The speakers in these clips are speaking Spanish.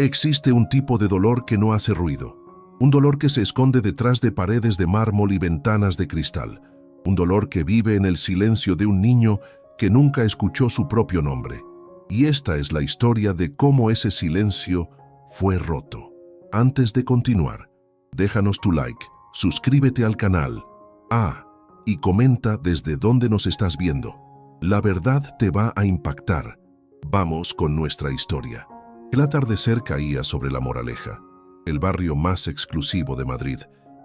Existe un tipo de dolor que no hace ruido, un dolor que se esconde detrás de paredes de mármol y ventanas de cristal, un dolor que vive en el silencio de un niño que nunca escuchó su propio nombre. Y esta es la historia de cómo ese silencio fue roto. Antes de continuar, déjanos tu like, suscríbete al canal, y comenta desde dónde nos estás viendo. La verdad te va a impactar. Vamos con nuestra historia. El atardecer caía sobre La Moraleja, el barrio más exclusivo de Madrid,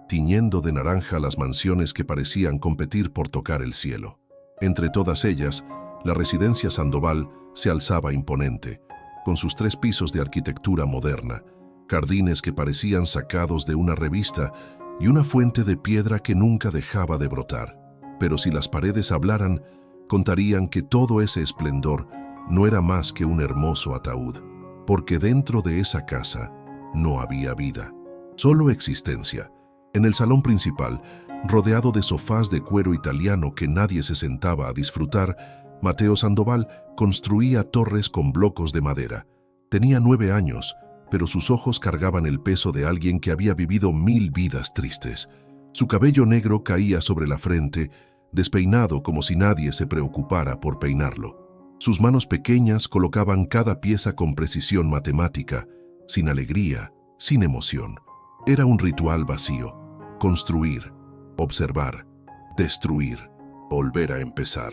tiñendo de naranja las mansiones que parecían competir por tocar el cielo. Entre todas ellas, la residencia Sandoval se alzaba imponente, con sus 3 pisos de arquitectura moderna, jardines que parecían sacados de una revista y una fuente de piedra que nunca dejaba de brotar. Pero si las paredes hablaran, contarían que todo ese esplendor no era más que un hermoso ataúd, porque dentro de esa casa no había vida, solo existencia. En el salón principal, rodeado de sofás de cuero italiano que nadie se sentaba a disfrutar, Mateo Sandoval construía torres con blocos de madera. Tenía 9 años, pero sus ojos cargaban el peso de alguien que había vivido 1000 vidas tristes. Su cabello negro caía sobre la frente, despeinado como si nadie se preocupara por peinarlo. Sus manos pequeñas colocaban cada pieza con precisión matemática, sin alegría, sin emoción. Era un ritual vacío: construir, observar, destruir, volver a empezar.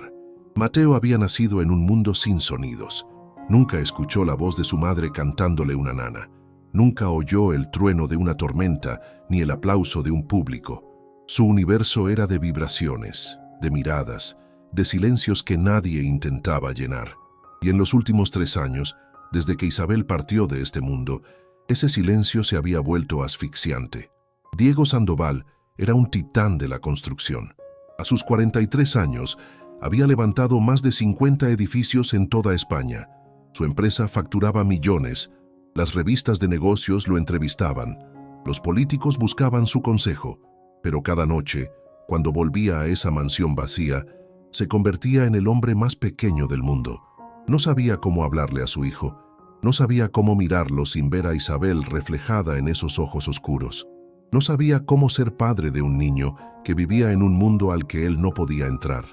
Mateo había nacido en un mundo sin sonidos. Nunca escuchó la voz de su madre cantándole una nana. Nunca oyó el trueno de una tormenta ni el aplauso de un público. Su universo era de vibraciones, de miradas, de silencios que nadie intentaba llenar. Y en los últimos 3 años, desde que Isabel partió de este mundo, ese silencio se había vuelto asfixiante. Diego Sandoval era un titán de la construcción. A sus 43 años, había levantado más de 50 edificios en toda España. Su empresa facturaba millones, las revistas de negocios lo entrevistaban, los políticos buscaban su consejo, pero cada noche, cuando volvía a esa mansión vacía, se convertía en el hombre más pequeño del mundo. No sabía cómo hablarle a su hijo, no sabía cómo mirarlo sin ver a Isabel reflejada en esos ojos oscuros. No sabía cómo ser padre de un niño que vivía en un mundo al que él no podía entrar.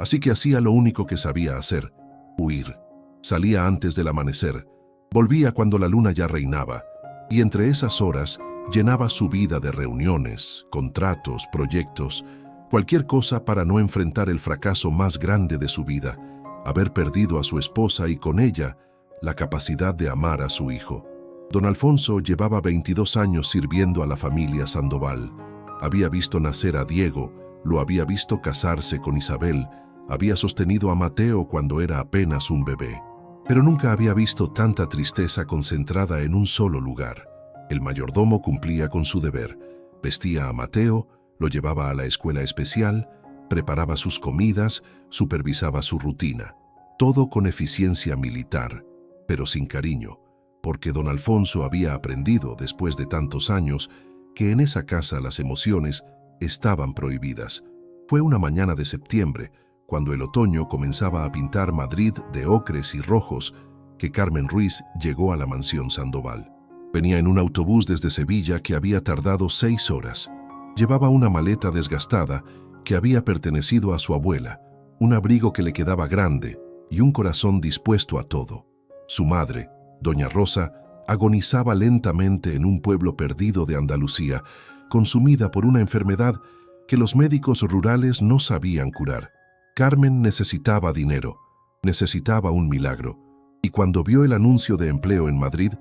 Así que hacía lo único que sabía hacer: huir. Salía antes del amanecer, volvía cuando la luna ya reinaba, y entre esas horas llenaba su vida de reuniones, contratos, proyectos, cualquier cosa para no enfrentar el fracaso más grande de su vida: haber perdido a su esposa y con ella la capacidad de amar a su hijo. Don Alfonso llevaba 22 años sirviendo a la familia Sandoval. Había visto nacer a Diego, lo había visto casarse con Isabel, había sostenido a Mateo cuando era apenas un bebé. Pero nunca había visto tanta tristeza concentrada en un solo lugar. El mayordomo cumplía con su deber. Vestía a Mateo, lo llevaba a la escuela especial, preparaba sus comidas, supervisaba su rutina. Todo con eficiencia militar, pero sin cariño, porque don Alfonso había aprendido, después de tantos años, que en esa casa las emociones estaban prohibidas. Fue una mañana de septiembre, cuando el otoño comenzaba a pintar Madrid de ocres y rojos, que Carmen Ruiz llegó a la mansión Sandoval. Venía en un autobús desde Sevilla que había tardado 6 horas. Llevaba una maleta desgastada que había pertenecido a su abuela, un abrigo que le quedaba grande y un corazón dispuesto a todo. Su madre, doña Rosa, agonizaba lentamente en un pueblo perdido de Andalucía, consumida por una enfermedad que los médicos rurales no sabían curar. Carmen necesitaba dinero, necesitaba un milagro, y cuando vio el anuncio de empleo en Madrid,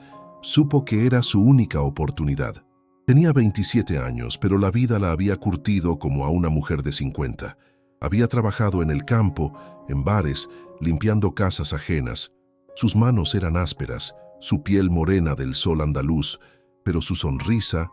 supo que era su única oportunidad. Tenía 27 años, pero la vida la había curtido como a una mujer de 50. Había trabajado en el campo, en bares, limpiando casas ajenas. Sus manos eran ásperas, su piel morena del sol andaluz, pero su sonrisa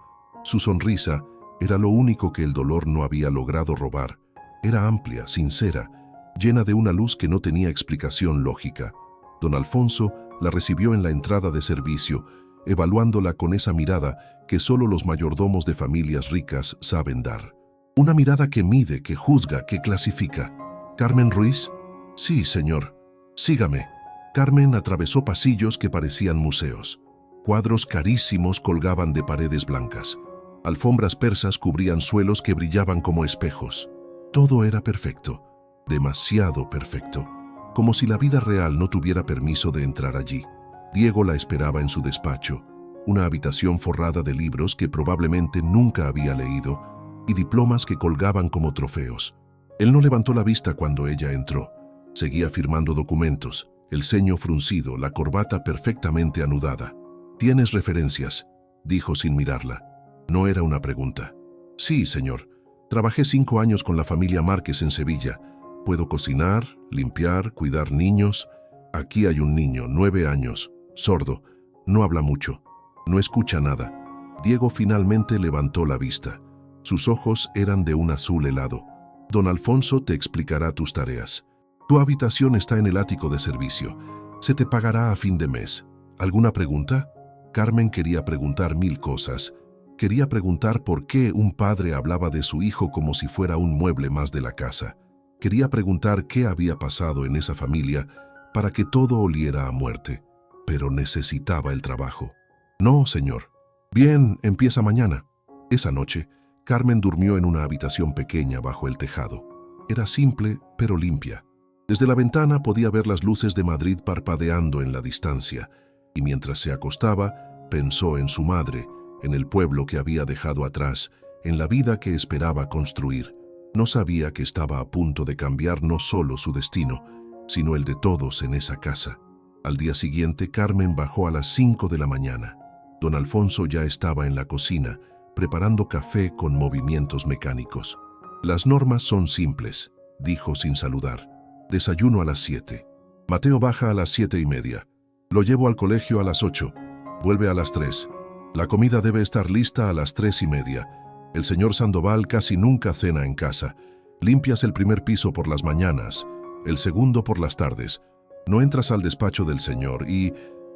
era lo único que el dolor no había logrado robar. Era amplia, sincera, llena de una luz que no tenía explicación lógica. Don Alfonso la recibió en la entrada de servicio, evaluándola con esa mirada que solo los mayordomos de familias ricas saben dar. Una mirada que mide, que juzga, que clasifica. ¿Carmen Ruiz? Sí, señor. Sígame. Carmen atravesó pasillos que parecían museos. Cuadros carísimos colgaban de paredes blancas. Alfombras persas cubrían suelos que brillaban como espejos. Todo era perfecto, demasiado perfecto, como si la vida real no tuviera permiso de entrar allí. Diego la esperaba en su despacho, una habitación forrada de libros que probablemente nunca había leído y diplomas que colgaban como trofeos. Él no levantó la vista cuando ella entró. Seguía firmando documentos, el ceño fruncido, la corbata perfectamente anudada. «¿Tienes referencias?», dijo sin mirarla. No era una pregunta. «Sí, señor. Trabajé 5 años con la familia Márquez en Sevilla. Puedo cocinar, limpiar, cuidar niños. Aquí hay un niño, 9 años, sordo. No habla mucho. No escucha nada». Diego finalmente levantó la vista. Sus ojos eran de un azul helado. «Don Alfonso te explicará tus tareas. Tu habitación está en el ático de servicio. Se te pagará a fin de mes. ¿Alguna pregunta?». Carmen quería preguntar 1000 cosas. Quería preguntar por qué un padre hablaba de su hijo como si fuera un mueble más de la casa. Quería preguntar qué había pasado en esa familia para que todo oliera a muerte. Pero necesitaba el trabajo. «No, señor». «Bien, empieza mañana». Esa noche, Carmen durmió en una habitación pequeña bajo el tejado. Era simple, pero limpia. Desde la ventana podía ver las luces de Madrid parpadeando en la distancia, y mientras se acostaba, pensó en su madre, en el pueblo que había dejado atrás, en la vida que esperaba construir. No sabía que estaba a punto de cambiar no solo su destino, sino el de todos en esa casa. Al día siguiente, Carmen bajó a las 5 de la mañana. Don Alfonso ya estaba en la cocina, preparando café con movimientos mecánicos. «Las normas son simples», dijo sin saludar. «Desayuno a las 7. Mateo baja a las 7:30. Lo llevo al colegio a las 8. Vuelve a las 3. La comida debe estar lista a las 3:30. El señor Sandoval casi nunca cena en casa. Limpias el primer piso por las mañanas, el segundo por las tardes. No entras al despacho del señor» y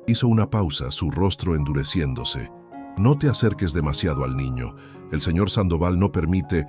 hizo una pausa, su rostro endureciéndose. «No te acerques demasiado al niño. El señor Sandoval no permite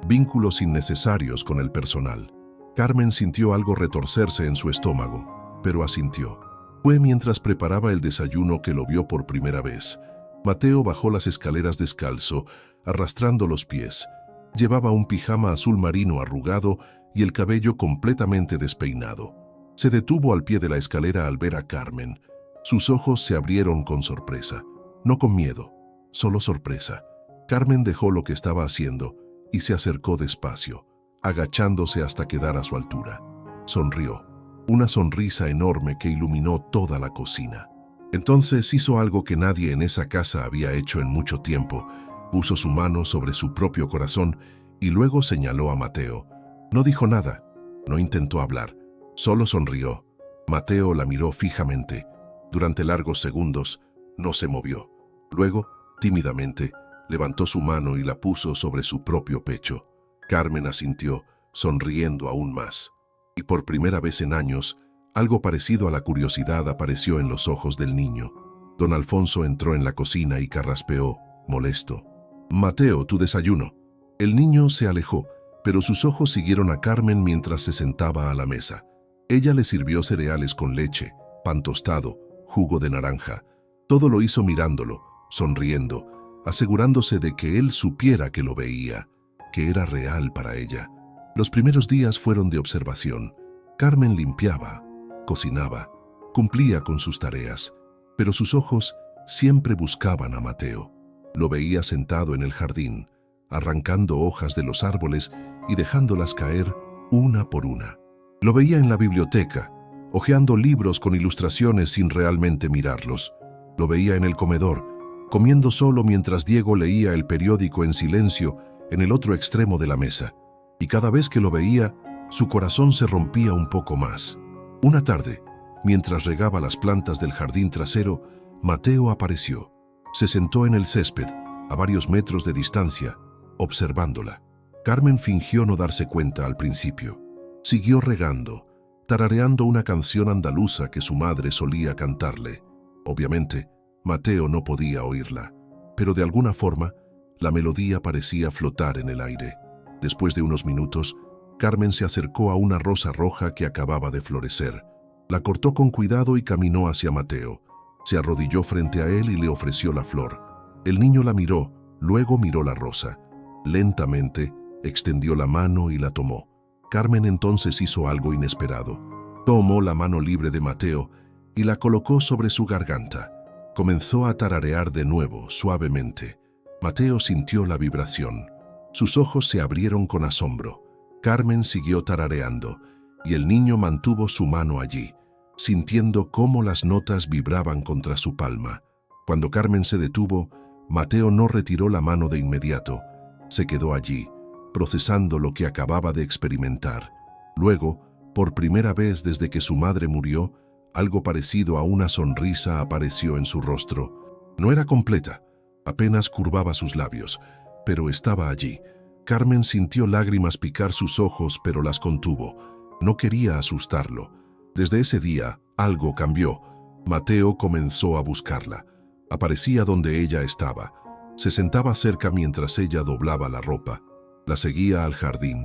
vínculos innecesarios con el personal». Carmen sintió algo retorcerse en su estómago, pero asintió. Fue mientras preparaba el desayuno que lo vio por primera vez. Mateo bajó las escaleras descalzo, arrastrando los pies. Llevaba un pijama azul marino arrugado y el cabello completamente despeinado. Se detuvo al pie de la escalera al ver a Carmen. Sus ojos se abrieron con sorpresa. No con miedo, solo sorpresa. Carmen dejó lo que estaba haciendo y se acercó despacio, agachándose hasta quedar a su altura. Sonrió, una sonrisa enorme que iluminó toda la cocina. Entonces hizo algo que nadie en esa casa había hecho en mucho tiempo. Puso su mano sobre su propio corazón y luego señaló a Mateo. No dijo nada, no intentó hablar, solo sonrió. Mateo la miró fijamente. Durante largos segundos, no se movió. Luego, tímidamente, levantó su mano y la puso sobre su propio pecho. Carmen asintió, sonriendo aún más. Y por primera vez en años, algo parecido a la curiosidad apareció en los ojos del niño. Don Alfonso entró en la cocina y carraspeó, molesto. «Mateo, tu desayuno». El niño se alejó, pero sus ojos siguieron a Carmen mientras se sentaba a la mesa. Ella le sirvió cereales con leche, pan tostado, jugo de naranja. Todo lo hizo mirándolo, sonriendo, asegurándose de que él supiera que lo veía, que era real para ella. Los primeros días fueron de observación. Carmen limpiaba, cocinaba, cumplía con sus tareas, pero sus ojos siempre buscaban a Mateo. Lo veía sentado en el jardín, arrancando hojas de los árboles y dejándolas caer una por una. Lo veía en la biblioteca, hojeando libros con ilustraciones sin realmente mirarlos. Lo veía en el comedor, comiendo solo mientras Diego leía el periódico en silencio en el otro extremo de la mesa. Y cada vez que lo veía, su corazón se rompía un poco más. Una tarde, mientras regaba las plantas del jardín trasero, Mateo apareció. Se sentó en el césped, a varios metros de distancia, observándola. Carmen fingió no darse cuenta al principio. Siguió regando, tarareando una canción andaluza que su madre solía cantarle. Obviamente, Mateo no podía oírla, pero de alguna forma, la melodía parecía flotar en el aire. Después de unos minutos, Carmen se acercó a una rosa roja que acababa de florecer. La cortó con cuidado y caminó hacia Mateo. Se arrodilló frente a él y le ofreció la flor. El niño la miró, luego miró la rosa. Lentamente, extendió la mano y la tomó. Carmen entonces hizo algo inesperado. Tomó la mano libre de Mateo y la colocó sobre su garganta. Comenzó a tararear de nuevo, suavemente. Mateo sintió la vibración. Sus ojos se abrieron con asombro. Carmen siguió tarareando, y el niño mantuvo su mano allí, sintiendo cómo las notas vibraban contra su palma. Cuando Carmen se detuvo, Mateo no retiró la mano de inmediato. Se quedó allí, procesando lo que acababa de experimentar. Luego, por primera vez desde que su madre murió, algo parecido a una sonrisa apareció en su rostro. No era completa, apenas curvaba sus labios, pero estaba allí. Carmen sintió lágrimas picar sus ojos, pero las contuvo. No quería asustarlo. Desde ese día, algo cambió. Mateo comenzó a buscarla. Aparecía donde ella estaba. Se sentaba cerca mientras ella doblaba la ropa. La seguía al jardín.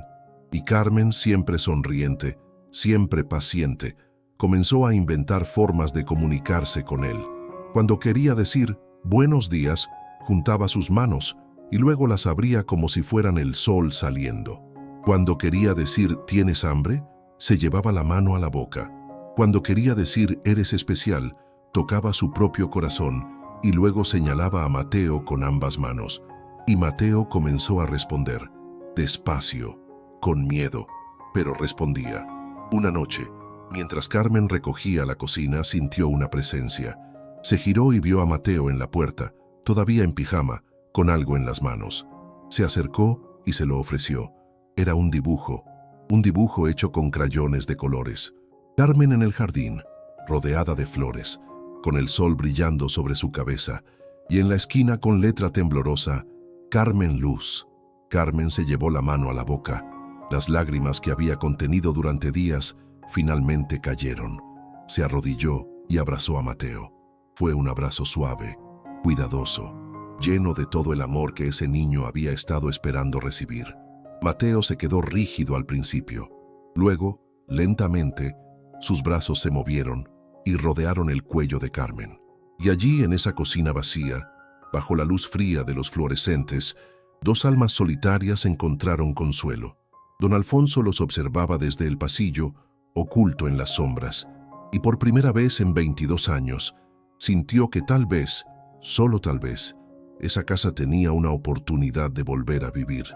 Y Carmen, siempre sonriente, siempre paciente, comenzó a inventar formas de comunicarse con él. Cuando quería decir «buenos días», juntaba sus manos y luego las abría como si fueran el sol saliendo. Cuando quería decir «¿tienes hambre?», se llevaba la mano a la boca. Cuando quería decir «eres especial», tocaba su propio corazón y luego señalaba a Mateo con ambas manos. Y Mateo comenzó a responder, despacio, con miedo, pero respondía. Una noche, mientras Carmen recogía la cocina, sintió una presencia. Se giró y vio a Mateo en la puerta, todavía en pijama, con algo en las manos. Se acercó y se lo ofreció. Era un dibujo hecho con crayones de colores. Carmen en el jardín, rodeada de flores, con el sol brillando sobre su cabeza, y en la esquina con letra temblorosa, Carmen Luz. Carmen se llevó la mano a la boca. Las lágrimas que había contenido durante días finalmente cayeron. Se arrodilló y abrazó a Mateo. Fue un abrazo suave, cuidadoso, lleno de todo el amor que ese niño había estado esperando recibir. Mateo se quedó rígido al principio. Luego, lentamente, sus brazos se movieron y rodearon el cuello de Carmen. Y allí, en esa cocina vacía, bajo la luz fría de los fluorescentes, dos almas solitarias encontraron consuelo. Don Alfonso los observaba desde el pasillo, oculto en las sombras, y por primera vez en 22 años, sintió que tal vez, solo tal vez, esa casa tenía una oportunidad de volver a vivir.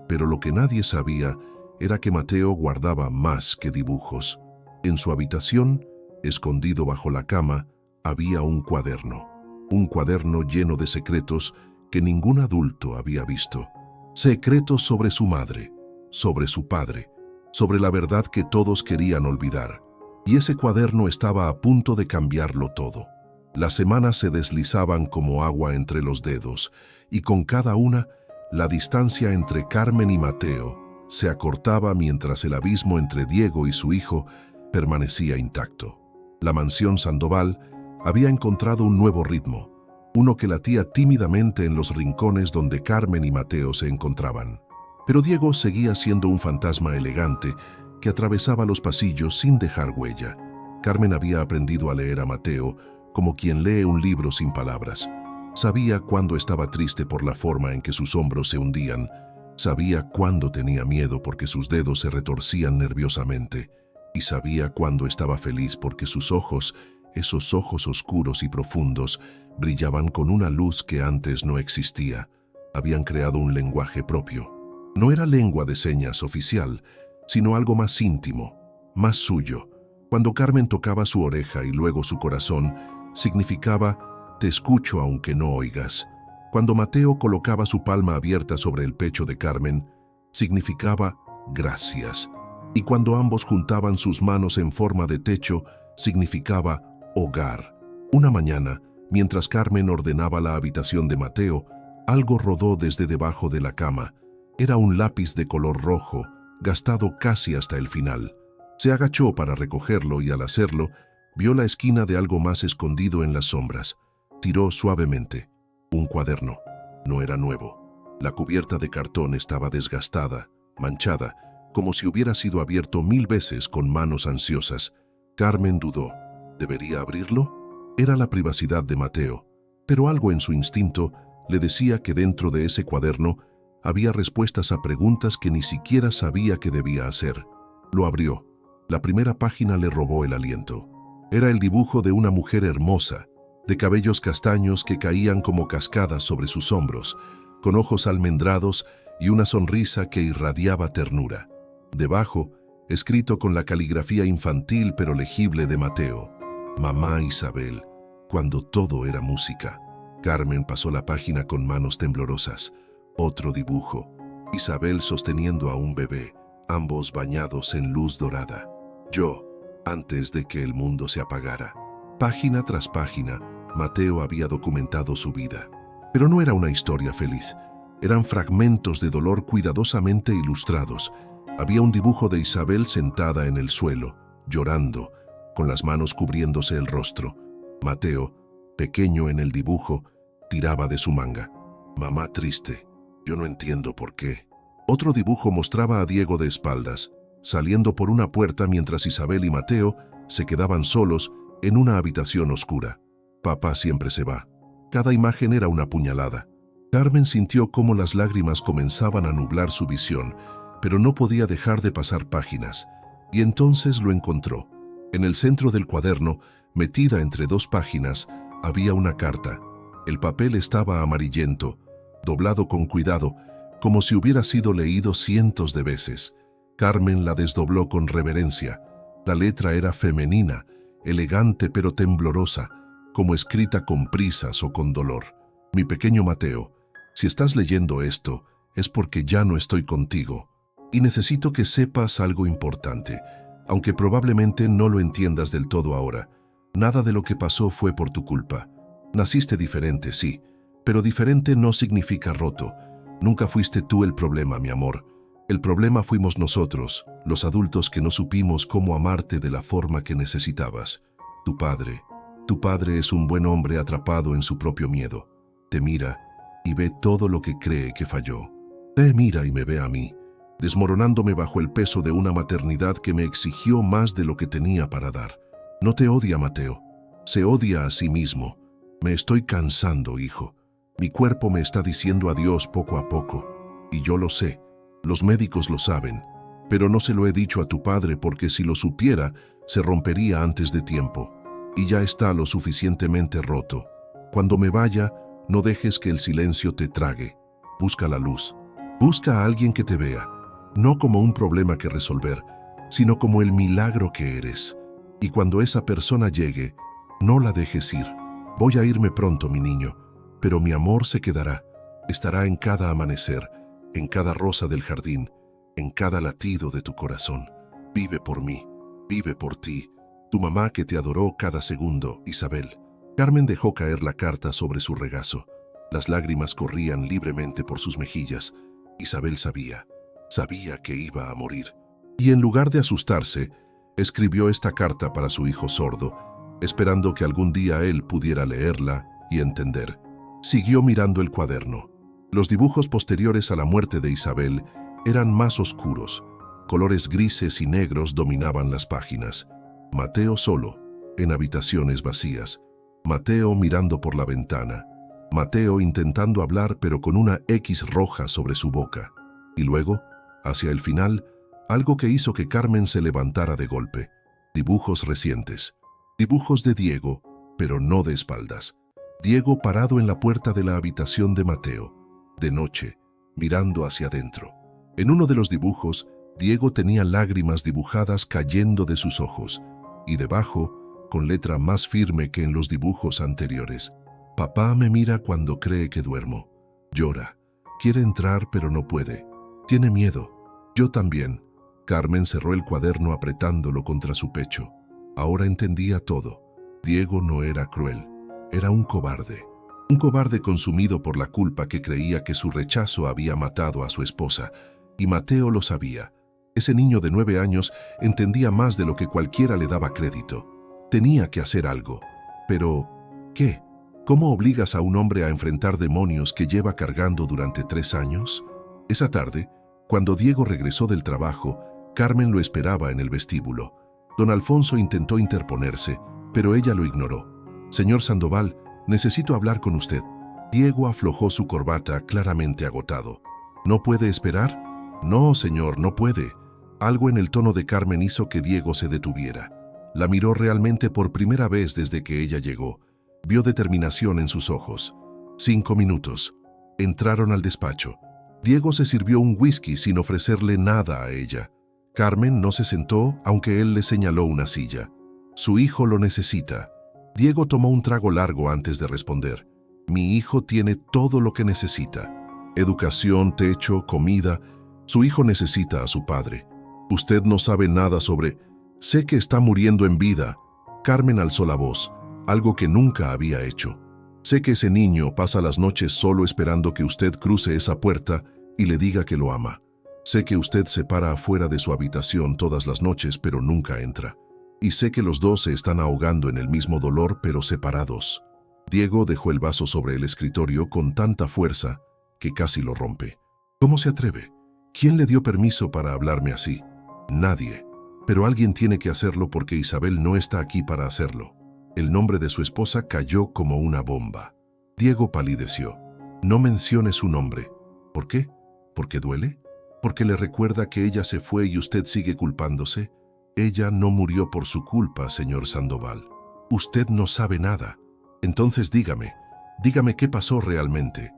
Pero lo que nadie sabía era que Mateo guardaba más que dibujos. En su habitación, escondido bajo la cama, había un cuaderno lleno de secretos que ningún adulto había visto. Secretos sobre su madre, sobre su padre, sobre la verdad que todos querían olvidar. Y ese cuaderno estaba a punto de cambiarlo todo. Las semanas se deslizaban como agua entre los dedos, y con cada una, la distancia entre Carmen y Mateo se acortaba mientras el abismo entre Diego y su hijo permanecía intacto. La mansión Sandoval había encontrado un nuevo ritmo, uno que latía tímidamente en los rincones donde Carmen y Mateo se encontraban. Pero Diego seguía siendo un fantasma elegante que atravesaba los pasillos sin dejar huella. Carmen había aprendido a leer a Mateo como quien lee un libro sin palabras. Sabía cuándo estaba triste por la forma en que sus hombros se hundían. Sabía cuándo tenía miedo porque sus dedos se retorcían nerviosamente. Y sabía cuándo estaba feliz porque sus ojos, esos ojos oscuros y profundos, brillaban con una luz que antes no existía. Habían creado un lenguaje propio. No era lengua de señas oficial, sino algo más íntimo, más suyo. Cuando Carmen tocaba su oreja y luego su corazón, significaba «te escucho aunque no oigas». Cuando Mateo colocaba su palma abierta sobre el pecho de Carmen, significaba «gracias». Y cuando ambos juntaban sus manos en forma de techo, significaba «hogar». Una mañana, mientras Carmen ordenaba la habitación de Mateo, algo rodó desde debajo de la cama. Era un lápiz de color rojo, gastado casi hasta el final. Se agachó para recogerlo y al hacerlo, vio la esquina de algo más escondido en las sombras. Tiró suavemente. Un cuaderno. No era nuevo. La cubierta de cartón estaba desgastada, manchada, como si hubiera sido abierto 1000 veces con manos ansiosas. Carmen dudó. ¿Debería abrirlo? Era la privacidad de Mateo, pero algo en su instinto le decía que dentro de ese cuaderno había respuestas a preguntas que ni siquiera sabía que debía hacer. Lo abrió. La primera página le robó el aliento. Era el dibujo de una mujer hermosa, de cabellos castaños que caían como cascadas sobre sus hombros, con ojos almendrados y una sonrisa que irradiaba ternura. Debajo, escrito con la caligrafía infantil pero legible de Mateo: Mamá Isabel, cuando todo era música. Carmen pasó la página con manos temblorosas. Otro dibujo: Isabel sosteniendo a un bebé, ambos bañados en luz dorada. Yo, antes de que el mundo se apagara. Página tras página, Mateo había documentado su vida. Pero no era una historia feliz. Eran fragmentos de dolor cuidadosamente ilustrados. Había un dibujo de Isabel sentada en el suelo, llorando, con las manos cubriéndose el rostro. Mateo, pequeño en el dibujo, tiraba de su manga. Mamá triste. Yo no entiendo por qué. Otro dibujo mostraba a Diego de espaldas, saliendo por una puerta mientras Isabel y Mateo se quedaban solos en una habitación oscura. Papá siempre se va. Cada imagen era una puñalada. Carmen sintió cómo las lágrimas comenzaban a nublar su visión, pero no podía dejar de pasar páginas. Y entonces lo encontró. En el centro del cuaderno, metida entre dos páginas, había una carta. El papel estaba amarillento, doblado con cuidado, como si hubiera sido leído cientos de veces. Carmen la desdobló con reverencia. La letra era femenina, elegante pero temblorosa, como escrita con prisas o con dolor. Mi pequeño Mateo, si estás leyendo esto, es porque ya no estoy contigo. Y necesito que sepas algo importante, aunque probablemente no lo entiendas del todo ahora. Nada de lo que pasó fue por tu culpa. Naciste diferente, sí, pero diferente no significa roto. Nunca fuiste tú el problema, mi amor. El problema fuimos nosotros, los adultos que no supimos cómo amarte de la forma que necesitabas. Tu padre es un buen hombre atrapado en su propio miedo. Te mira y ve todo lo que cree que falló. Te mira y me ve a mí, desmoronándome bajo el peso de una maternidad que me exigió más de lo que tenía para dar. No te odia, Mateo. Se odia a sí mismo. Me estoy cansando, hijo. Mi cuerpo me está diciendo adiós poco a poco. Y yo lo sé. Los médicos lo saben. Pero no se lo he dicho a tu padre porque si lo supiera, se rompería antes de tiempo. Y ya está lo suficientemente roto. Cuando me vaya, no dejes que el silencio te trague. Busca la luz. Busca a alguien que te vea. No como un problema que resolver, sino como el milagro que eres. Y cuando esa persona llegue, no la dejes ir. Voy a irme pronto, mi niño, pero mi amor se quedará. Estará en cada amanecer, en cada rosa del jardín, en cada latido de tu corazón. Vive por mí, vive por ti, tu mamá que te adoró cada segundo, Isabel. Carmen dejó caer la carta sobre su regazo. Las lágrimas corrían libremente por sus mejillas. Isabel sabía que iba a morir. Y en lugar de asustarse, escribió esta carta para su hijo sordo, esperando que algún día él pudiera leerla y entender. Siguió mirando el cuaderno. Los dibujos posteriores a la muerte de Isabel eran más oscuros. Colores grises y negros dominaban las páginas. Mateo solo, en habitaciones vacías. Mateo mirando por la ventana. Mateo intentando hablar pero con una X roja sobre su boca. Y luego, hacia el final, algo que hizo que Carmen se levantara de golpe. Dibujos recientes. Dibujos de Diego, pero no de espaldas. Diego parado en la puerta de la habitación de Mateo, de noche, mirando hacia adentro. En uno de los dibujos, Diego tenía lágrimas dibujadas cayendo de sus ojos, y debajo, con letra más firme que en los dibujos anteriores: Papá me mira cuando cree que duermo. Llora. Quiere entrar pero no puede. Tiene miedo. Yo también. Carmen cerró el cuaderno apretándolo contra su pecho. Ahora entendía todo. Diego no era cruel. Era un cobarde. Un cobarde consumido por la culpa que creía que su rechazo había matado a su esposa. Y Mateo lo sabía. Ese niño de 9 años entendía más de lo que cualquiera le daba crédito. Tenía que hacer algo. Pero, ¿qué? ¿Cómo obligas a un hombre a enfrentar demonios que lleva cargando durante 3 años? Esa tarde, cuando Diego regresó del trabajo, Carmen lo esperaba en el vestíbulo. Don Alfonso intentó interponerse, pero ella lo ignoró. Señor Sandoval, necesito hablar con usted. Diego aflojó su corbata, claramente agotado. ¿No puede esperar? No, señor, no puede. Algo en el tono de Carmen hizo que Diego se detuviera. La miró realmente por primera vez desde que ella llegó. Vio determinación en sus ojos. 5 minutos. Entraron al despacho. Diego se sirvió un whisky sin ofrecerle nada a ella. Carmen no se sentó, aunque él le señaló una silla. Su hijo lo necesita. Diego tomó un trago largo antes de responder. Mi hijo tiene todo lo que necesita. Educación, techo, comida. Su hijo necesita a su padre. Usted no sabe nada sobre... Sé que está muriendo en vida. Carmen alzó la voz, algo que nunca había hecho. Sé que ese niño pasa las noches solo esperando que usted cruce esa puerta y le diga que lo ama. Sé que usted se para afuera de su habitación todas las noches, pero nunca entra. Y sé que los dos se están ahogando en el mismo dolor, pero separados. Diego dejó el vaso sobre el escritorio con tanta fuerza que casi lo rompe. ¿Cómo se atreve? ¿Quién le dio permiso para hablarme así? Nadie. Pero alguien tiene que hacerlo porque Isabel no está aquí para hacerlo. El nombre de su esposa cayó como una bomba. Diego palideció. No mencione su nombre. ¿Por qué? ¿Porque duele? ¿Porque le recuerda que ella se fue y usted sigue culpándose? Ella no murió por su culpa, señor Sandoval. Usted no sabe nada. Entonces dígame qué pasó realmente.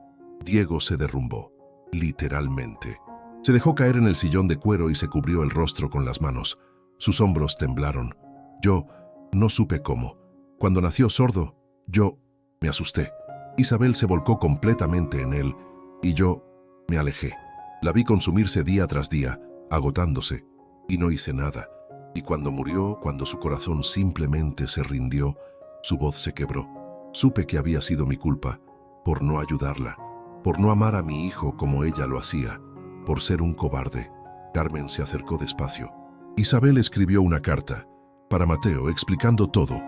Diego se derrumbó, literalmente. Se dejó caer en el sillón de cuero y se cubrió el rostro con las manos. Sus hombros temblaron. Yo no supe cómo. Cuando nació sordo, yo me asusté. Isabel se volcó completamente en él y yo me alejé. La vi consumirse día tras día, agotándose, y no hice nada. Y cuando murió, cuando su corazón simplemente se rindió, su voz se quebró. Supe que había sido mi culpa, por no ayudarla, por no amar a mi hijo como ella lo hacía, por ser un cobarde. Carmen se acercó despacio. Isabel escribió una carta para Mateo explicando todo.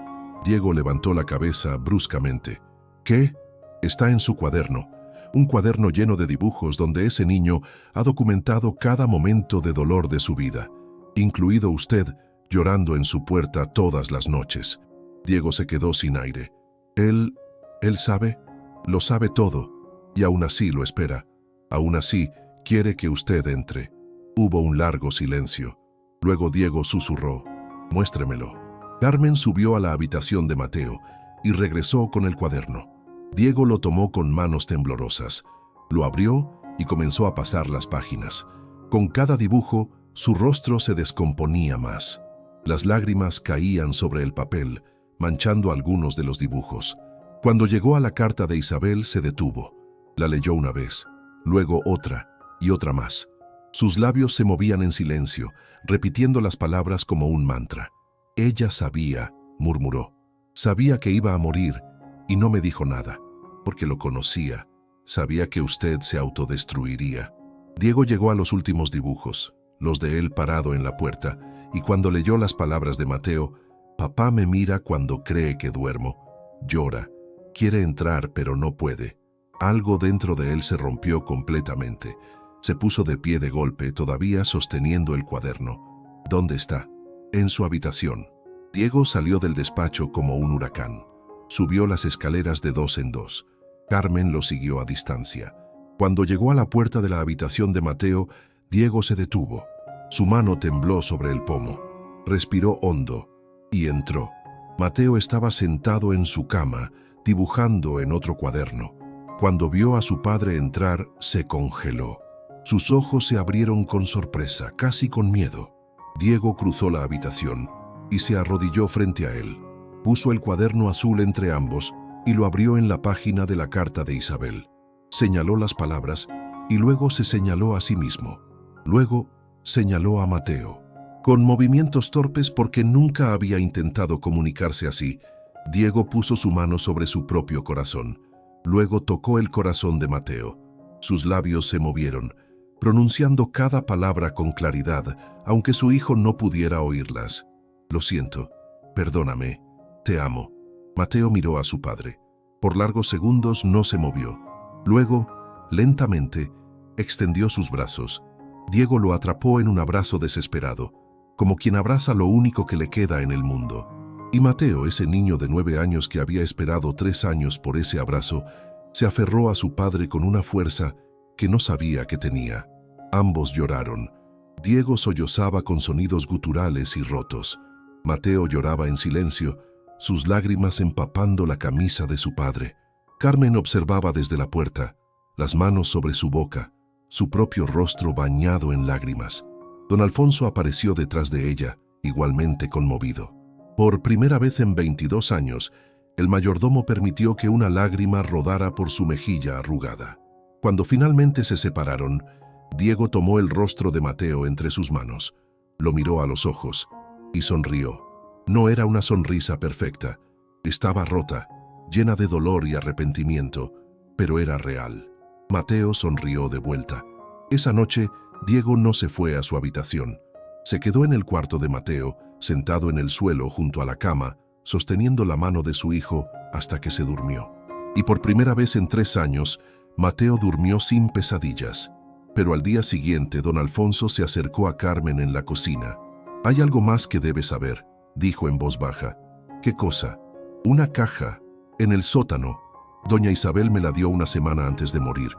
Diego levantó la cabeza bruscamente. ¿Qué? Está en su cuaderno. Un cuaderno lleno de dibujos donde ese niño ha documentado cada momento de dolor de su vida, incluido usted llorando en su puerta todas las noches. Diego se quedó sin aire. Él sabe, lo sabe todo, y aún así lo espera. Aún así, quiere que usted entre. Hubo un largo silencio. Luego Diego susurró, muéstremelo. Carmen subió a la habitación de Mateo y regresó con el cuaderno. Diego lo tomó con manos temblorosas, lo abrió y comenzó a pasar las páginas. Con cada dibujo, su rostro se descomponía más. Las lágrimas caían sobre el papel, manchando algunos de los dibujos. Cuando llegó a la carta de Isabel, se detuvo. La leyó una vez, luego otra y otra más. Sus labios se movían en silencio, repitiendo las palabras como un mantra. Ella sabía, murmuró. Sabía que iba a morir y no me dijo nada, porque lo conocía. Sabía que usted se autodestruiría. Diego llegó a los últimos dibujos, los de él parado en la puerta, y cuando leyó las palabras de Mateo, papá me mira cuando cree que duermo. Llora. Quiere entrar, pero no puede. Algo dentro de él se rompió completamente. Se puso de pie de golpe, todavía sosteniendo el cuaderno. ¿Dónde está? En su habitación. Diego salió del despacho como un huracán. Subió las escaleras de 2 en 2. Carmen lo siguió a distancia. Cuando llegó a la puerta de la habitación de Mateo, Diego se detuvo. Su mano tembló sobre el pomo. Respiró hondo y entró. Mateo estaba sentado en su cama, dibujando en otro cuaderno. Cuando vio a su padre entrar, se congeló. Sus ojos se abrieron con sorpresa, casi con miedo. Diego cruzó la habitación y se arrodilló frente a él. Puso el cuaderno azul entre ambos y lo abrió en la página de la carta de Isabel. Señaló las palabras y luego se señaló a sí mismo. Luego señaló a Mateo. Con movimientos torpes porque nunca había intentado comunicarse así, Diego puso su mano sobre su propio corazón. Luego tocó el corazón de Mateo. Sus labios se movieron, pronunciando cada palabra con claridad, aunque su hijo no pudiera oírlas. Lo siento, perdóname, te amo. Mateo miró a su padre. Por largos segundos no se movió. Luego, lentamente, extendió sus brazos. Diego lo atrapó en un abrazo desesperado, como quien abraza lo único que le queda en el mundo. Y Mateo, ese niño de 9 años que había esperado 3 años por ese abrazo, se aferró a su padre con una fuerza que no sabía que tenía. Ambos lloraron. Diego sollozaba con sonidos guturales y rotos. Mateo lloraba en silencio, sus lágrimas empapando la camisa de su padre. Carmen observaba desde la puerta, las manos sobre su boca, su propio rostro bañado en lágrimas. Don Alfonso apareció detrás de ella, igualmente conmovido. Por primera vez en 22 años, el mayordomo permitió que una lágrima rodara por su mejilla arrugada. Cuando finalmente se separaron, Diego tomó el rostro de Mateo entre sus manos, lo miró a los ojos y sonrió. No era una sonrisa perfecta, estaba rota, llena de dolor y arrepentimiento, pero era real. Mateo sonrió de vuelta. Esa noche, Diego no se fue a su habitación. Se quedó en el cuarto de Mateo, sentado en el suelo junto a la cama, sosteniendo la mano de su hijo hasta que se durmió. Y por primera vez en 3 años, Mateo durmió sin pesadillas. Pero al día siguiente, don Alfonso se acercó a Carmen en la cocina. «Hay algo más que debes saber», dijo en voz baja. «¿Qué cosa?» «Una caja, en el sótano. Doña Isabel me la dio una semana antes de morir.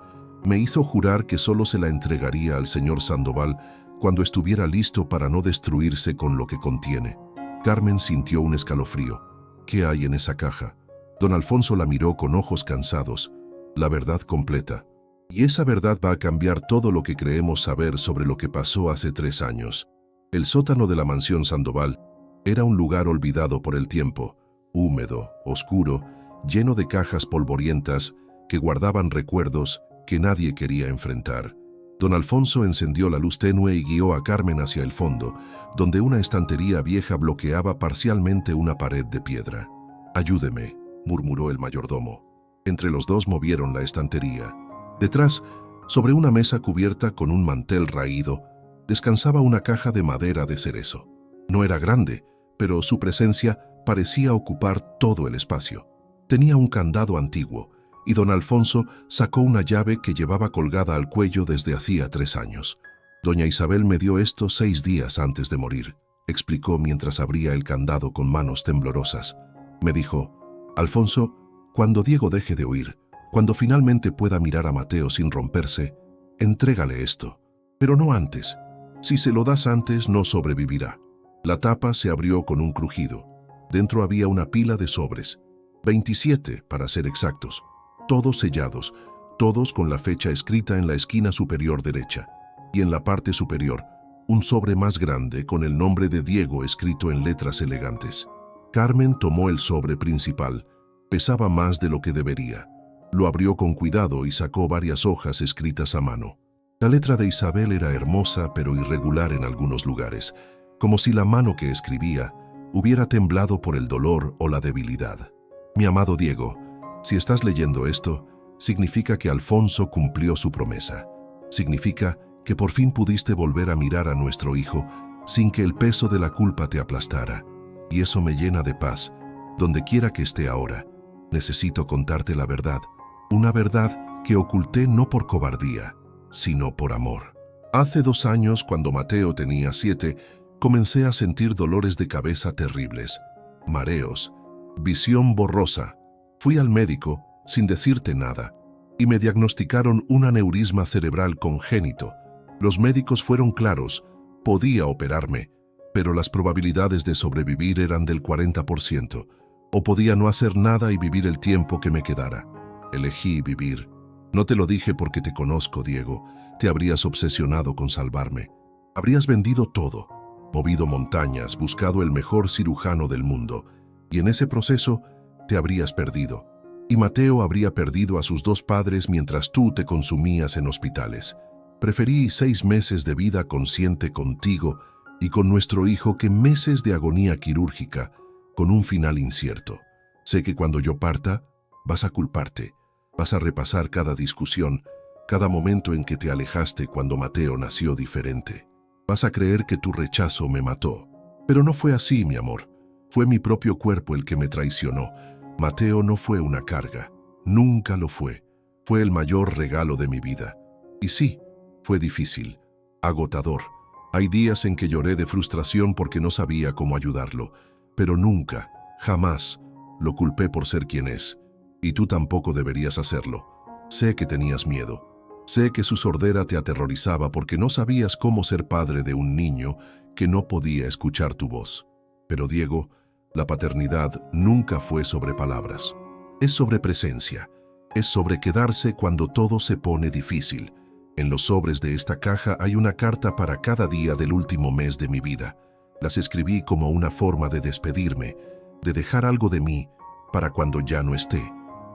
Me hizo jurar que solo se la entregaría al señor Sandoval cuando estuviera listo para no destruirse con lo que contiene». Carmen sintió un escalofrío. «¿Qué hay en esa caja?» Don Alfonso la miró con ojos cansados. «La verdad completa. Y esa verdad va a cambiar todo lo que creemos saber sobre lo que pasó hace 3 años. El sótano de la mansión Sandoval era un lugar olvidado por el tiempo, húmedo, oscuro, lleno de cajas polvorientas que guardaban recuerdos que nadie quería enfrentar. Don Alfonso encendió la luz tenue y guió a Carmen hacia el fondo, donde una estantería vieja bloqueaba parcialmente una pared de piedra. «Ayúdeme», murmuró el mayordomo. Entre los dos movieron la estantería. Detrás, sobre una mesa cubierta con un mantel raído, descansaba una caja de madera de cerezo. No era grande, pero su presencia parecía ocupar todo el espacio. Tenía un candado antiguo, y don Alfonso sacó una llave que llevaba colgada al cuello desde hacía 3 años. «Doña Isabel me dio esto 6 días antes de morir», explicó mientras abría el candado con manos temblorosas. Me dijo: «Alfonso, cuando Diego deje de huir, cuando finalmente pueda mirar a Mateo sin romperse, entrégale esto. Pero no antes. Si se lo das antes, no sobrevivirá». La tapa se abrió con un crujido. Dentro había una pila de sobres, 27 para ser exactos, todos sellados, todos con la fecha escrita en la esquina superior derecha, y en la parte superior, un sobre más grande con el nombre de Diego escrito en letras elegantes. Carmen tomó el sobre principal. Pesaba más de lo que debería. Lo abrió con cuidado y sacó varias hojas escritas a mano. La letra de Isabel era hermosa pero irregular en algunos lugares, como si la mano que escribía hubiera temblado por el dolor o la debilidad. «Mi amado Diego, si estás leyendo esto, significa que Alfonso cumplió su promesa. Significa que por fin pudiste volver a mirar a nuestro hijo sin que el peso de la culpa te aplastara. Y eso me llena de paz, donde quiera que esté ahora. Necesito contarte la verdad, una verdad que oculté no por cobardía, sino por amor. Hace 2 años, cuando Mateo tenía 7, comencé a sentir dolores de cabeza terribles, mareos, visión borrosa. Fui al médico, sin decirte nada, y me diagnosticaron un aneurisma cerebral congénito. Los médicos fueron claros, podía operarme, pero las probabilidades de sobrevivir eran del 40%, o podía no hacer nada y vivir el tiempo que me quedara. Elegí vivir. No te lo dije porque te conozco, Diego. Te habrías obsesionado con salvarme. Habrías vendido todo, movido montañas, buscado el mejor cirujano del mundo, y en ese proceso te habrías perdido. Y Mateo habría perdido a sus 2 padres mientras tú te consumías en hospitales. Preferí 6 meses de vida consciente contigo y con nuestro hijo que meses de agonía quirúrgica, con un final incierto. Sé que cuando yo parta, vas a culparte, vas a repasar cada discusión, cada momento en que te alejaste cuando Mateo nació diferente. Vas a creer que tu rechazo me mató. Pero no fue así, mi amor. Fue mi propio cuerpo el que me traicionó. Mateo no fue una carga. Nunca lo fue. Fue el mayor regalo de mi vida. Y sí, fue difícil, agotador. Hay días en que lloré de frustración porque no sabía cómo ayudarlo. Pero nunca, Jamás lo culpé por ser quien es, y tú tampoco deberías hacerlo. Sé que tenías miedo. Sé que su sordera te aterrorizaba porque no sabías cómo ser padre de un niño que no podía escuchar tu voz. Pero Diego, la paternidad nunca fue sobre palabras. Es sobre presencia. Es sobre quedarse cuando todo se pone difícil. En los sobres de esta caja hay una carta para cada día del último mes de mi vida. Las escribí como una forma de despedirme, de dejar algo de mí para cuando ya no esté.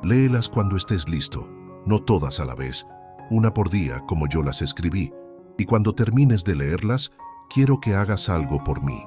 Léelas cuando estés listo, no todas a la vez, una por día como yo las escribí, y cuando termines de leerlas, quiero que hagas algo por mí.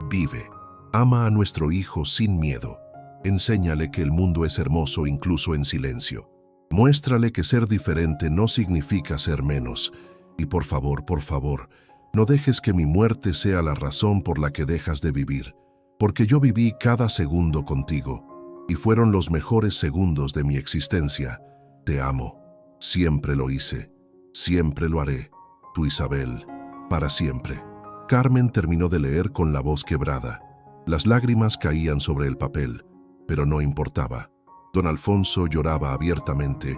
Vive. Ama a nuestro hijo sin miedo. Enséñale que el mundo es hermoso incluso en silencio. Muéstrale que ser diferente no significa ser menos. Y por favor, no dejes que mi muerte sea la razón por la que dejas de vivir. Porque yo viví cada segundo contigo, y fueron los mejores segundos de mi existencia. Te amo. Siempre lo hice. Siempre lo haré. Tu Isabel. Para siempre. Carmen terminó de leer con la voz quebrada. Las lágrimas caían sobre el papel, pero no importaba. Don Alfonso lloraba abiertamente,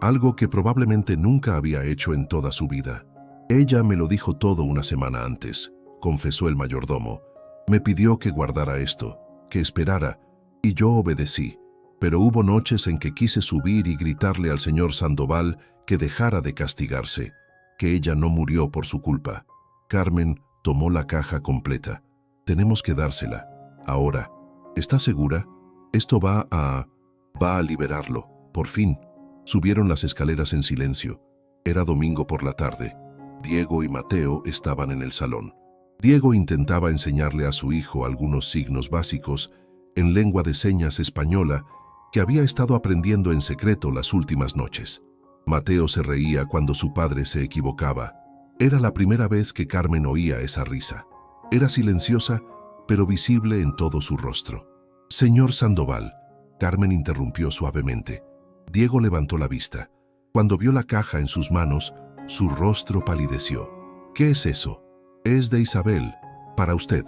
algo que probablemente nunca había hecho en toda su vida. Ella me lo dijo todo una semana antes, confesó el mayordomo. Me pidió que guardara esto, que esperara, y yo obedecí. Pero hubo noches en que quise subir y gritarle al señor Sandoval que dejara de castigarse, que ella no murió por su culpa. Carmen tomó la caja completa. Tenemos que dársela. Ahora. ¿Está segura? Esto va a liberarlo. Por fin. Subieron las escaleras en silencio. Era domingo por la tarde. Diego y Mateo estaban en el salón. Diego intentaba enseñarle a su hijo algunos signos básicos en lengua de señas española que había estado aprendiendo en secreto las últimas noches. Mateo se reía cuando su padre se equivocaba. Era la primera vez que Carmen oía esa risa. Era silenciosa, pero visible en todo su rostro. Señor Sandoval, Carmen interrumpió suavemente. Diego levantó la vista. Cuando vio la caja en sus manos, su rostro palideció. ¿Qué es eso? Es de Isabel. Para usted.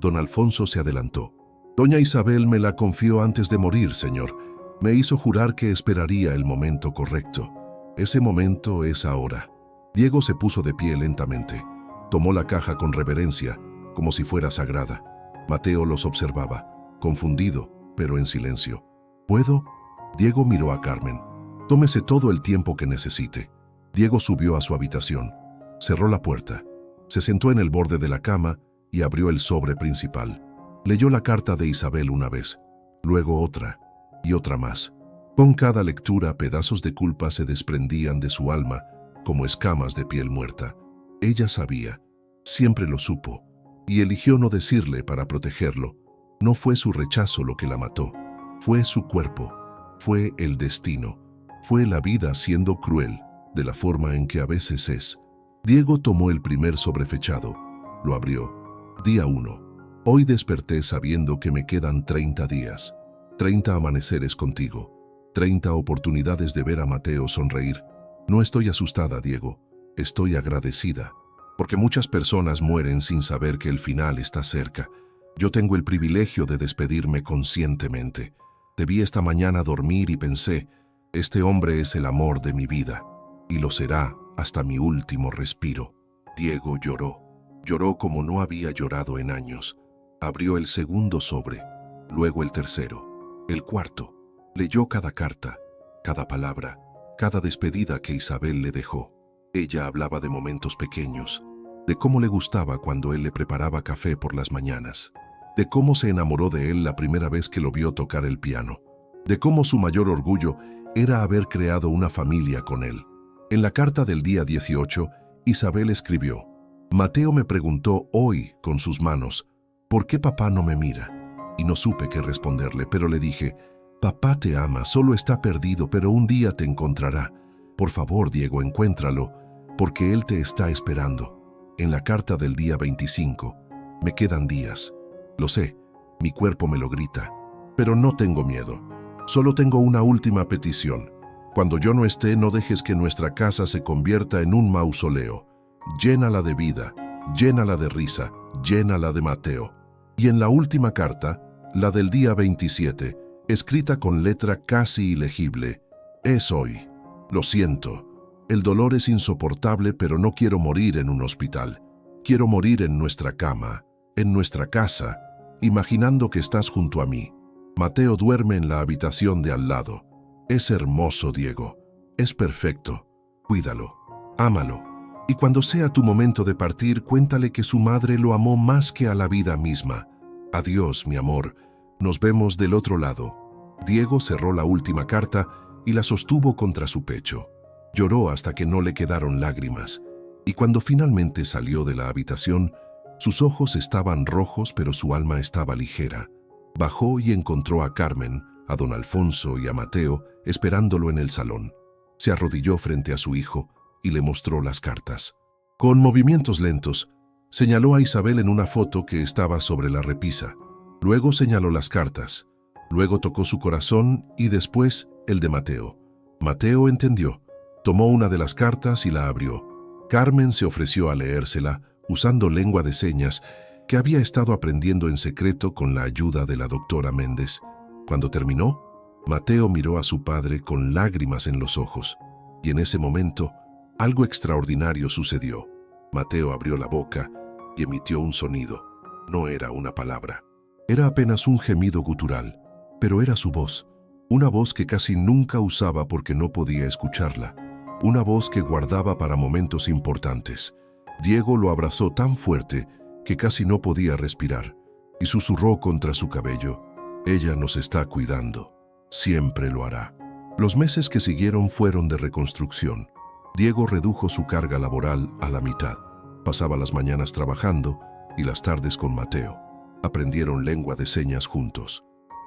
Don Alfonso se adelantó. Doña Isabel me la confió antes de morir, señor. Me hizo jurar que esperaría el momento correcto. Ese momento es ahora. Diego se puso de pie lentamente. Tomó la caja con reverencia, como si fuera sagrada. Mateo los observaba, confundido, pero en silencio. ¿Puedo? Diego miró a Carmen. Tómese todo el tiempo que necesite. Diego subió a su habitación. Cerró la puerta. Se sentó en el borde de la cama y abrió el sobre principal. Leyó la carta de Isabel una vez, luego otra y otra más. Con cada lectura, pedazos de culpa se desprendían de su alma como escamas de piel muerta. Ella sabía, siempre lo supo, y eligió no decirle para protegerlo. No fue su rechazo lo que la mató, fue su cuerpo, fue el destino, fue la vida siendo cruel, de la forma en que a veces es. Diego tomó el primer sobrefechado, lo abrió. Día 1. Hoy desperté sabiendo que me quedan 30 días, 30 amaneceres contigo, 30 oportunidades de ver a Mateo sonreír. No estoy asustada, Diego, estoy agradecida, porque muchas personas mueren sin saber que el final está cerca. Yo tengo el privilegio de despedirme conscientemente. Te vi esta mañana dormir y pensé, este hombre es el amor de mi vida, y lo será hasta mi último respiro. Diego lloró. Lloró como no había llorado en años. Abrió el segundo sobre, luego el tercero, el cuarto. Leyó cada carta, cada palabra, cada despedida que Isabel le dejó. Ella hablaba de momentos pequeños, de cómo le gustaba cuando él le preparaba café por las mañanas, de cómo se enamoró de él la primera vez que lo vio tocar el piano, de cómo su mayor orgullo era haber creado una familia con él. En la carta del día 18, Isabel escribió: Mateo me preguntó hoy con sus manos, ¿por qué papá no me mira? Y no supe qué responderle, pero le dije, papá te ama, solo está perdido, pero un día te encontrará. Por favor, Diego, encuéntralo, porque él te está esperando. En la carta del día 25, me quedan días. Lo sé, mi cuerpo me lo grita, pero no tengo miedo. Solo tengo una última petición. Cuando yo no esté, no dejes que nuestra casa se convierta en un mausoleo. Llénala de vida, llénala de risa, llénala de Mateo. Y en la última carta, la del día 27, escrita con letra casi ilegible. Es hoy. Lo siento. El dolor es insoportable, pero no quiero morir en un hospital. Quiero morir en nuestra cama, en nuestra casa, imaginando que estás junto a mí. Mateo duerme en la habitación de al lado. Es hermoso, Diego. Es perfecto. Cuídalo. Ámalo. Y cuando sea tu momento de partir, cuéntale que su madre lo amó más que a la vida misma. Adiós, mi amor. Nos vemos del otro lado. Diego cerró la última carta y la sostuvo contra su pecho. Lloró hasta que no le quedaron lágrimas. Y cuando finalmente salió de la habitación, sus ojos estaban rojos, pero su alma estaba ligera. Bajó y encontró a Carmen, a don Alfonso y a Mateo esperándolo en el salón. Se arrodilló frente a su hijo y le mostró las cartas. Con movimientos lentos, señaló a Isabel en una foto que estaba sobre la repisa. Luego señaló las cartas. Luego tocó su corazón y después el de Mateo. Mateo entendió. Tomó una de las cartas y la abrió. Carmen se ofreció a leérsela usando lengua de señas que había estado aprendiendo en secreto con la ayuda de la doctora Méndez. Cuando terminó, Mateo miró a su padre con lágrimas en los ojos. Y en ese momento, algo extraordinario sucedió. Mateo abrió la boca y emitió un sonido. No era una palabra. Era apenas un gemido gutural, pero era su voz. Una voz que casi nunca usaba porque no podía escucharla. Una voz que guardaba para momentos importantes. Diego lo abrazó tan fuerte que casi no podía respirar y susurró contra su cabello: «Ella nos está cuidando. Siempre lo hará». Los meses que siguieron fueron de reconstrucción. Diego redujo su carga laboral a la mitad. Pasaba las mañanas trabajando y las tardes con Mateo. Aprendieron lengua de señas juntos.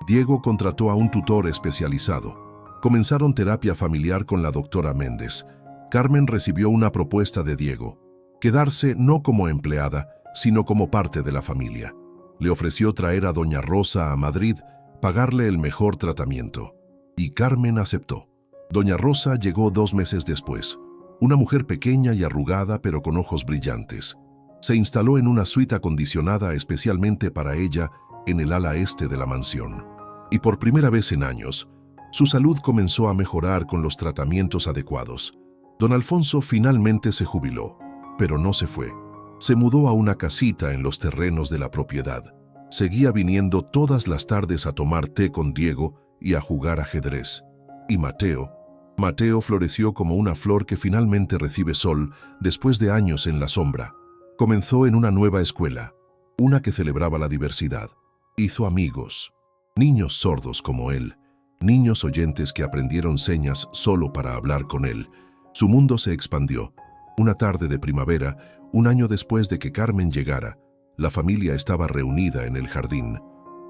Diego contrató a un tutor especializado. Comenzaron terapia familiar con la doctora Méndez. Carmen recibió una propuesta de Diego: quedarse no como empleada, sino como parte de la familia. Le ofreció traer a doña Rosa a Madrid, pagarle el mejor tratamiento. Y Carmen aceptó. Doña Rosa llegó 2 meses después. Una mujer pequeña y arrugada, pero con ojos brillantes. Se instaló en una suite acondicionada especialmente para ella en el ala este de la mansión. Y por primera vez en años, su salud comenzó a mejorar con los tratamientos adecuados. Don Alfonso finalmente se jubiló, pero no se fue. Se mudó a una casita en los terrenos de la propiedad. Seguía viniendo todas las tardes a tomar té con Diego y a jugar ajedrez. Y Mateo floreció como una flor que finalmente recibe sol después de años en la sombra. Comenzó en una nueva escuela, una que celebraba la diversidad. Hizo amigos, niños sordos como él, niños oyentes que aprendieron señas solo para hablar con él. Su mundo se expandió. Una tarde de primavera, un año después de que Carmen llegara, la familia estaba reunida en el jardín.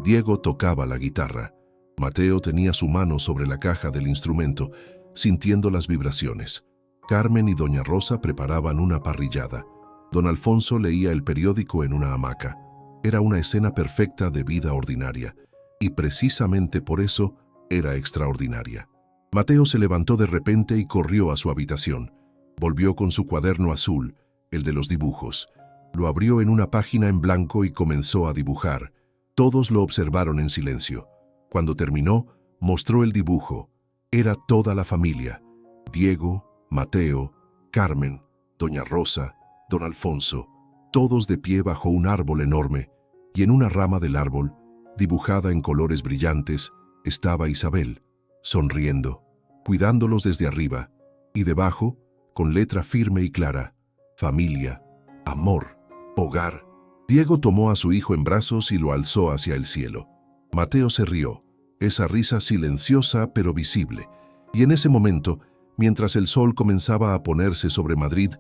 Diego tocaba la guitarra. Mateo tenía su mano sobre la caja del instrumento, sintiendo las vibraciones. Carmen y doña Rosa preparaban una parrillada. Don Alfonso leía el periódico en una hamaca. Era una escena perfecta de vida ordinaria, y precisamente por eso era extraordinaria. Mateo se levantó de repente y corrió a su habitación. Volvió con su cuaderno azul, el de los dibujos. Lo abrió en una página en blanco y comenzó a dibujar. Todos lo observaron en silencio. Cuando terminó, mostró el dibujo. Era toda la familia: Diego, Mateo, Carmen, doña Rosa, don Alfonso, todos de pie bajo un árbol enorme, y en una rama del árbol, dibujada en colores brillantes, estaba Isabel, sonriendo, cuidándolos desde arriba, y debajo, con letra firme y clara: familia, amor, hogar. Diego tomó a su hijo en brazos y lo alzó hacia el cielo. Mateo se rió, esa risa silenciosa pero visible, y en ese momento, mientras el sol comenzaba a ponerse sobre Madrid,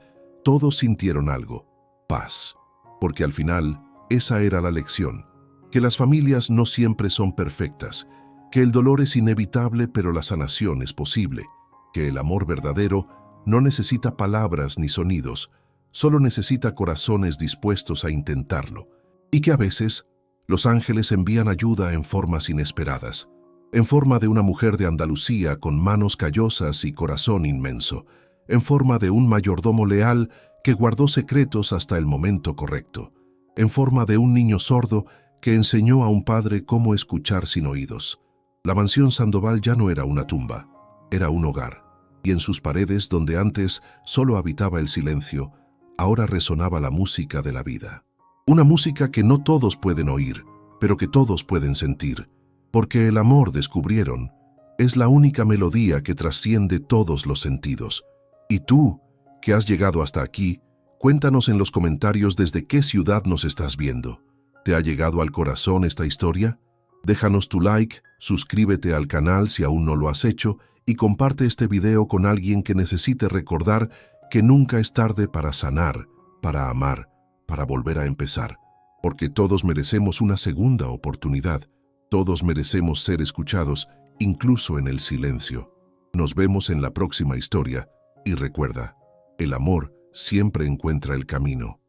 todos sintieron algo: paz. Porque al final, esa era la lección: que las familias no siempre son perfectas, que el dolor es inevitable pero la sanación es posible, que el amor verdadero no necesita palabras ni sonidos, solo necesita corazones dispuestos a intentarlo, y que a veces los ángeles envían ayuda en formas inesperadas, en forma de una mujer de Andalucía con manos callosas y corazón inmenso, en forma de un mayordomo leal que guardó secretos hasta el momento correcto, en forma de un niño sordo que enseñó a un padre cómo escuchar sin oídos. La mansión Sandoval ya no era una tumba, era un hogar, y en sus paredes, donde antes solo habitaba el silencio, ahora resonaba la música de la vida. Una música que no todos pueden oír, pero que todos pueden sentir, porque el amor, descubrieron, es la única melodía que trasciende todos los sentidos. Y tú, que has llegado hasta aquí, cuéntanos en los comentarios desde qué ciudad nos estás viendo. ¿Te ha llegado al corazón esta historia? Déjanos tu like, suscríbete al canal si aún no lo has hecho y comparte este video con alguien que necesite recordar que nunca es tarde para sanar, para amar, para volver a empezar. Porque todos merecemos una segunda oportunidad. Todos merecemos ser escuchados, incluso en el silencio. Nos vemos en la próxima historia y recuerda, el amor siempre encuentra el camino.